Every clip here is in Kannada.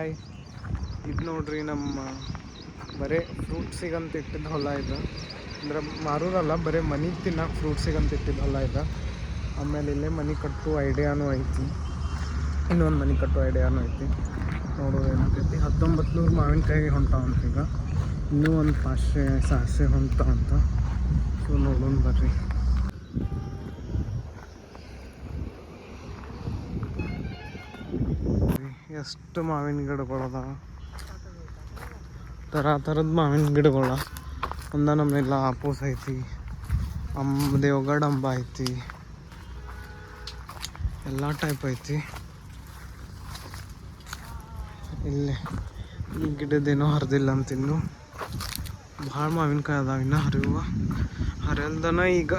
ಹಾಯ್. ಇದು ನೋಡ್ರಿ ನಮ್ಮ ಬರೀ ಫ್ರೂಟ್ಸಿಗಂತ ಇಟ್ಟಿದ್ದು ಹೊಲ ಇದು. ಅಂದ್ರೆ ಮಾರೋರಲ್ಲ, ಬರೀ ಮನೆಗೆ ತಿನ್ನೋಕೆ ಫ್ರೂಟ್ಸಿಗಂತ ಇಟ್ಟಿದ್ದು ಹೊಲ ಇದು. ಆಮೇಲೆ ಇಲ್ಲೇ ಮನೆ ಕಟ್ಟುವ ಐಡಿಯಾನೂ ಐತಿ, ಇನ್ನೊಂದು ಮನೆ ಕಟ್ಟುವ ಐಡಿಯಾನೂ ಐತಿ. ನೋಡೋದು ಏನಾಗ್ತೈತಿ. 1900 ಮಾವಿನಕಾಯಿ ಹೊಂಟಾವಂತ ಈಗ, ಇನ್ನೂ ಒಂದು 500-600 ಹೊಂಟಾವಂತ. ಸೊ ನೋಡೋಣ ಬರ್ರಿ. ಎಷ್ಟು ಮಾವಿನ ಗಿಡಗಳದ, ಥರದ ಮಾವಿನ ಗಿಡಗಳ. ಒಂದ ನಮ್ಮೆಲ್ಲ ಆಪೂಸ್ ಐತಿ, ದೇವಗಡ ಅಂಬ ಐತಿ, ಎಲ್ಲ ಟೈಪ್ ಐತಿ. ಇಲ್ಲೇ ಈ ಗಿಡದೇನೋ ಹರಿದಿಲ್ಲ ಅಂತ, ಇನ್ನು ಭಾಳ ಮಾವಿನಕಾಯಿ ಅದಾವ. ಇನ್ನು ಹರಿಯಲ್ದನ ಈಗ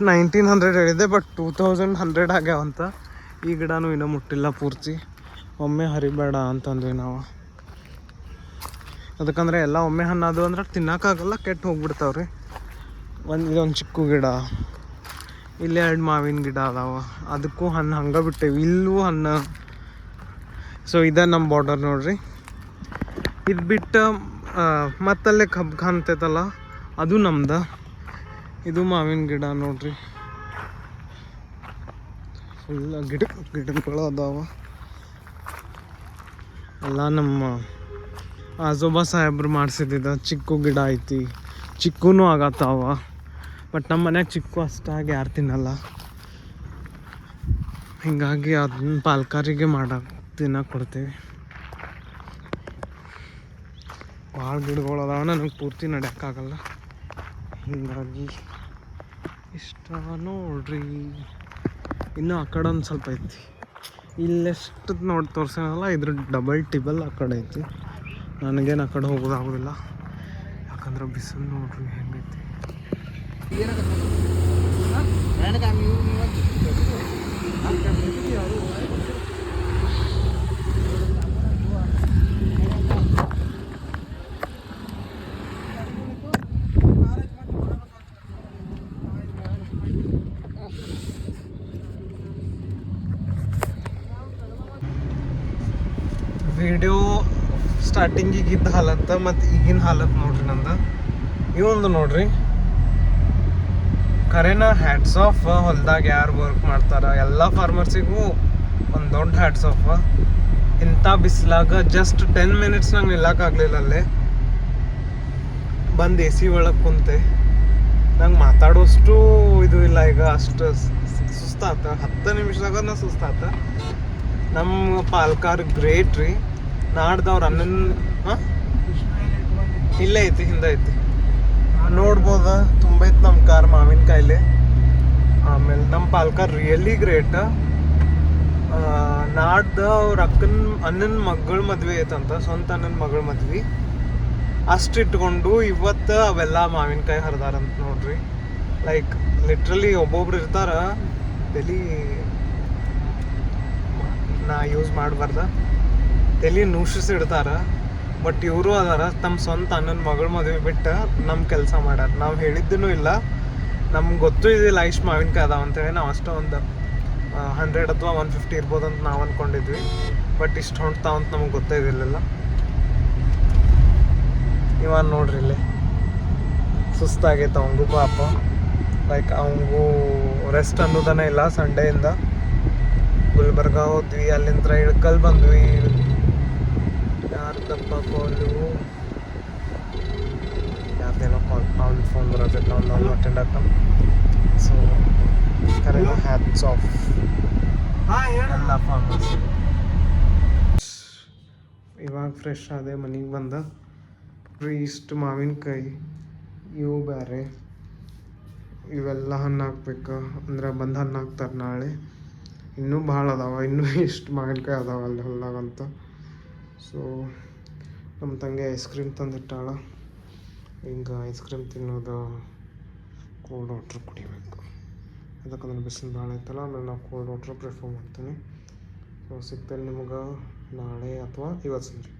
1900 ಹೇಳಿದೆ, ಬಟ್ 2100 ಆಗ್ಯಾವಂತ. ಈ ಗಿಡನೂ ಇನ್ನೂ ಮುಟ್ಟಿಲ್ಲ ಪೂರ್ತಿ. ಒಮ್ಮೆ ಹರಿಬೇಡ ಅಂತಂದ್ವಿ ನಾವು, ಅದಕ್ಕಂದ್ರೆ ಎಲ್ಲ ಒಮ್ಮೆ ಹಣ್ಣಾದವು ಅಂದ್ರೆ ತಿನ್ನೋಕ್ಕಾಗಲ್ಲ, ಕೆಟ್ಟು ಹೋಗ್ಬಿಡ್ತಾವ್ರಿ. ಇದೊಂದು ಚಿಕ್ಕು ಗಿಡ, ಇಲ್ಲಿ 2 ಮಾವಿನ ಗಿಡ ಅದಾವ, ಅದಕ್ಕೂ ಹಣ್ಣು ಹಂಗೆ ಬಿಟ್ಟೇವಿ, ಇಲ್ಲೂ ಹಣ್ಣು. ಸೊ ಇದ ನಮ್ಮ ಬಾರ್ಡರ್ ನೋಡ್ರಿ. ಇದು ಬಿಟ್ಟು ಮತ್ತಲ್ಲೇ ಕಬ್ಬು ಕಾಣ್ತೈತಲ್ಲ, ಅದು ನಮ್ದು. ಇದು ಮಾವಿನ ಗಿಡ ನೋಡ್ರಿ, ಫುಲ್ ಗಿಡಗಳು ಅದಾವ. ಎಲ್ಲ ನಮ್ಮ ಆಜೋಬಾ ಸಾಹೇಬ್ರು ಮಾಡಿಸಿದ್ದ ಚಿಕ್ಕು ಗಿಡ ಐತಿ, ಚಿಕ್ಕೂ ಆಗತ್ತಾವ. ಬಟ್ ನಮ್ಮ ಮನ್ಯಾಗ ಚಿಕ್ಕು ಅಷ್ಟಾಗಿ ಯಾರು ತಿನ್ನಲ್ಲ, ಹೀಗಾಗಿ ಅದನ್ನ ಪಾಲ್ಕಾರಿಗೆ ತಿನ್ನಕ್ಕೆ ಕೊಡ್ತೇವೆ. ಭಾಳ ಗಿಡಗಳು ಅದಾವ, ನನಗೆ ಪೂರ್ತಿ ನಡೆಯೋಕ್ಕಾಗಲ್ಲ, ಹೀಗಾಗಿ ಇಷ್ಟ ನೋಡ್ರಿ. ಇನ್ನೂ ಆ ಕಡೆ ಒಂದು ಸ್ವಲ್ಪ ಐತಿ, ಇಲ್ಲೆಷ್ಟು ನೋಡಿ ತೋರ್ಸೋಣಲ್ಲ, ಇದ್ರ ಡಬಲ್ ಟಿಬಲ್ ಆ ಕಡೆ ಐತಿ. ನನಗೇನು ಆ ಕಡೆ ಹೋಗೋದಾಗೋದಿಲ್ಲ, ಯಾಕಂದ್ರೆ ಬಿಸಿಲು ನೋಡ್ರಿ ಹೆಂಗೈತಿ. ವಿಡಿಯೋ ಸ್ಟಾರ್ಟಿಂಗಿಗೆ ಇದ್ದ ಹಾಲತ್ತ ಮತ್ತು ಈಗಿನ ಹಾಲತ್ ನೋಡ್ರಿ ನಂದು. ಇವೊಂದು ನೋಡ್ರಿ, ಖರೇನ ಹ್ಯಾಟ್ಸ್ ಆಫ್. ಹೊಲ್ದಾಗ ಯಾರು ವರ್ಕ್ ಮಾಡ್ತಾರ ಎಲ್ಲ ಫಾರ್ಮರ್ಸಿಗೂ ಒಂದು ದೊಡ್ಡ ಹ್ಯಾಟ್ಸ್ ಆಫ್. ಇಂಥ ಬಿಸಿಲಾಗ ಜಸ್ಟ್ 10 ಮಿನಿಟ್ಸ್ ನಂಗೆ ನಿಲ್ಲಕ್ಕಾಗಲಿಲ್ಲ. ಅಲ್ಲೇ ಬಂದು AC ಒಳಗೆ ಕುಂತೆ. ನಂಗೆ ಮಾತಾಡೋಷ್ಟು ಇದು ಇಲ್ಲ ಈಗ, ಅಷ್ಟು ಸುಸ್ತಾತ. 10 ನಿಮಿಷದಾಗ ನಾ ಸುಸ್ತಾತ. ನಮ್ಮ ಪಾಲ್ಕಾರ್ ಗ್ರೇಟ್ ರೀ. ನಾಡ್ದವ್ರು ಇಲ್ಲೇ ಐತಿ, ಹಿಂದೆ ಐತಿ, ನೋಡ್ಬೋದ. ತುಂಬ ಐತಿ ನಮ್ಮ ಕಾರ್ ಮಾವಿನಕಾಯಿಲೆ. ಆಮೇಲೆ ನಮ್ಮ ಪಾಲ್ಕಾರ್ ರಿಯಲಿ ಗ್ರೇಟ್. ನಾಡ್ದು ಅವ್ರ ಅಣ್ಣನ ಮಗಳ ಮದ್ವೆ ಐತಂತ, ಸ್ವಂತ ಅಣ್ಣನ ಮಗಳ ಮದ್ವೆ. ಅಷ್ಟು ಇಟ್ಕೊಂಡು ಇವತ್ತು ಅವೆಲ್ಲ ಮಾವಿನಕಾಯಿ ಹರಿದಾರಂತ ನೋಡ್ರಿ. ಲೈಕ್ ಲಿಟ್ರಲಿ ಒಬ್ಬೊಬ್ರು ಇರ್ತಾರ, ತಲೆ ನಾ ಯೂಸ್ ಮಾಡಬಾರ್ದ, ತಲೆ ನೂಶಿಸಿಡ್ತಾರ. ಬಟ್ ಇವರು ಅದಾರ ತಮ್ಮ ಸ್ವಂತ ಅಣ್ಣನ ಮಗಳ ಮದುವೆ ಬಿಟ್ಟು ನಮ್ಮ ಕೆಲಸ ಮಾಡ್ಯಾರ. ನಾವು ಹೇಳಿದ್ದೂ ಇಲ್ಲ, ನಮ್ಗೆ ಗೊತ್ತೂ ಇದಿಲ್ಲ ಇಷ್ಟು ಮಾವಿನಕಾಯಿ ಅದಾವ ಅಂತೇಳಿ. ನಾವು ಅಷ್ಟೇ ಒಂದು 100 ಅಥವಾ 150 ಇರ್ಬೋದಂತ ನಾವು ಅಂದ್ಕೊಂಡಿದ್ವಿ. ಬಟ್ ಇಷ್ಟು ಹೊಂಟ್ತಾವಂತ ನಮಗೆ ಗೊತ್ತೇ ಇದಿರಲಿಲ್ಲ. ಇವಾಗ ನೋಡ್ರಿ ಇಲ್ಲಿ ಸುಸ್ತಾಗೈತೆ ಅವಂಗೂ ಪಾಪ. ಲೈಕ್ ಅವಂಗೂ ರೆಸ್ಟ್ ಅನ್ನೋದನೇ ಇಲ್ಲ. ಸಂಡೆಯಿಂದ ಗುಲ್ಬರ್ಗ ಹೋದ್ವಿ, ಅಲ್ಲಿಂದ ಇಳ್ಕಲ್ ಬಂದ್ವಿ. ಯಾರ್ದಪ್ಪ ಕಾಲು, ಯಾರ್ದೇನೋ ಕಾಲ್, ಅವ್ನ ಫೋನ್ ಬರೋದೈತೆ, ಅವ್ನು ಅಟೆಂಡ್ ಆಗ್ತಾನ. ಸೊ ಕರೆಕ್ಟ್ ಹ್ಯಾಟ್ಸ್ ಆಫ್ ಎಲ್ಲ ಫಾರ್ಮರ್ಸ್. ಇವಾಗ ಫ್ರೆಶ್ ಆದೆ, ಮನೆಗೆ ಬಂದ. ಇಷ್ಟು ಮಾವಿನಕಾಯಿ ಇವು ಬೇರೆ, ಇವೆಲ್ಲ ಹಣ್ಣು ಹಾಕ್ಬೇಕು ಅಂದ್ರೆ ಬಂದು ಹಣ್ಣು ಹಾಕ್ತಾರೆ ನಾಳೆ. ಇನ್ನೂ ಭಾಳ ಅದಾವ, ಇನ್ನೂ ಎಷ್ಟು ಮಾವಿನಕಾಯಿ ಅದಾವ ಅಲ್ಲಿ ಹೊಲ್ದಾಗಂತ. ಸೊ ನಮ್ಮ ತಂಗಿ ಐಸ್ ಕ್ರೀಮ್ ತಂದಿಟ್ಟಾಳ. ಈಗ ಐಸ್ ಕ್ರೀಮ್ ತಿನ್ನೋದು, ಕೋಲ್ಡ್ ವಾಟ್ರ್ ಕುಡಿಬೇಕು. ಅದಕ್ಕಂದ್ರೆ ಬಿಸಿಲು ಭಾಳ ಐತಲ್ಲ, ಆಮೇಲೆ ನಾವು ಕೋಲ್ಡ್ ವಾಟ್ರ್ ಪ್ರಿಫರ್ ಮಾಡ್ತೀನಿ. ಸೊ ಸಿಗ್ತೇನೆ ನಿಮ್ಗೆ ನಾಳೆ ಅಥವಾ ಇವತ್ತು ಸಂಜೆ.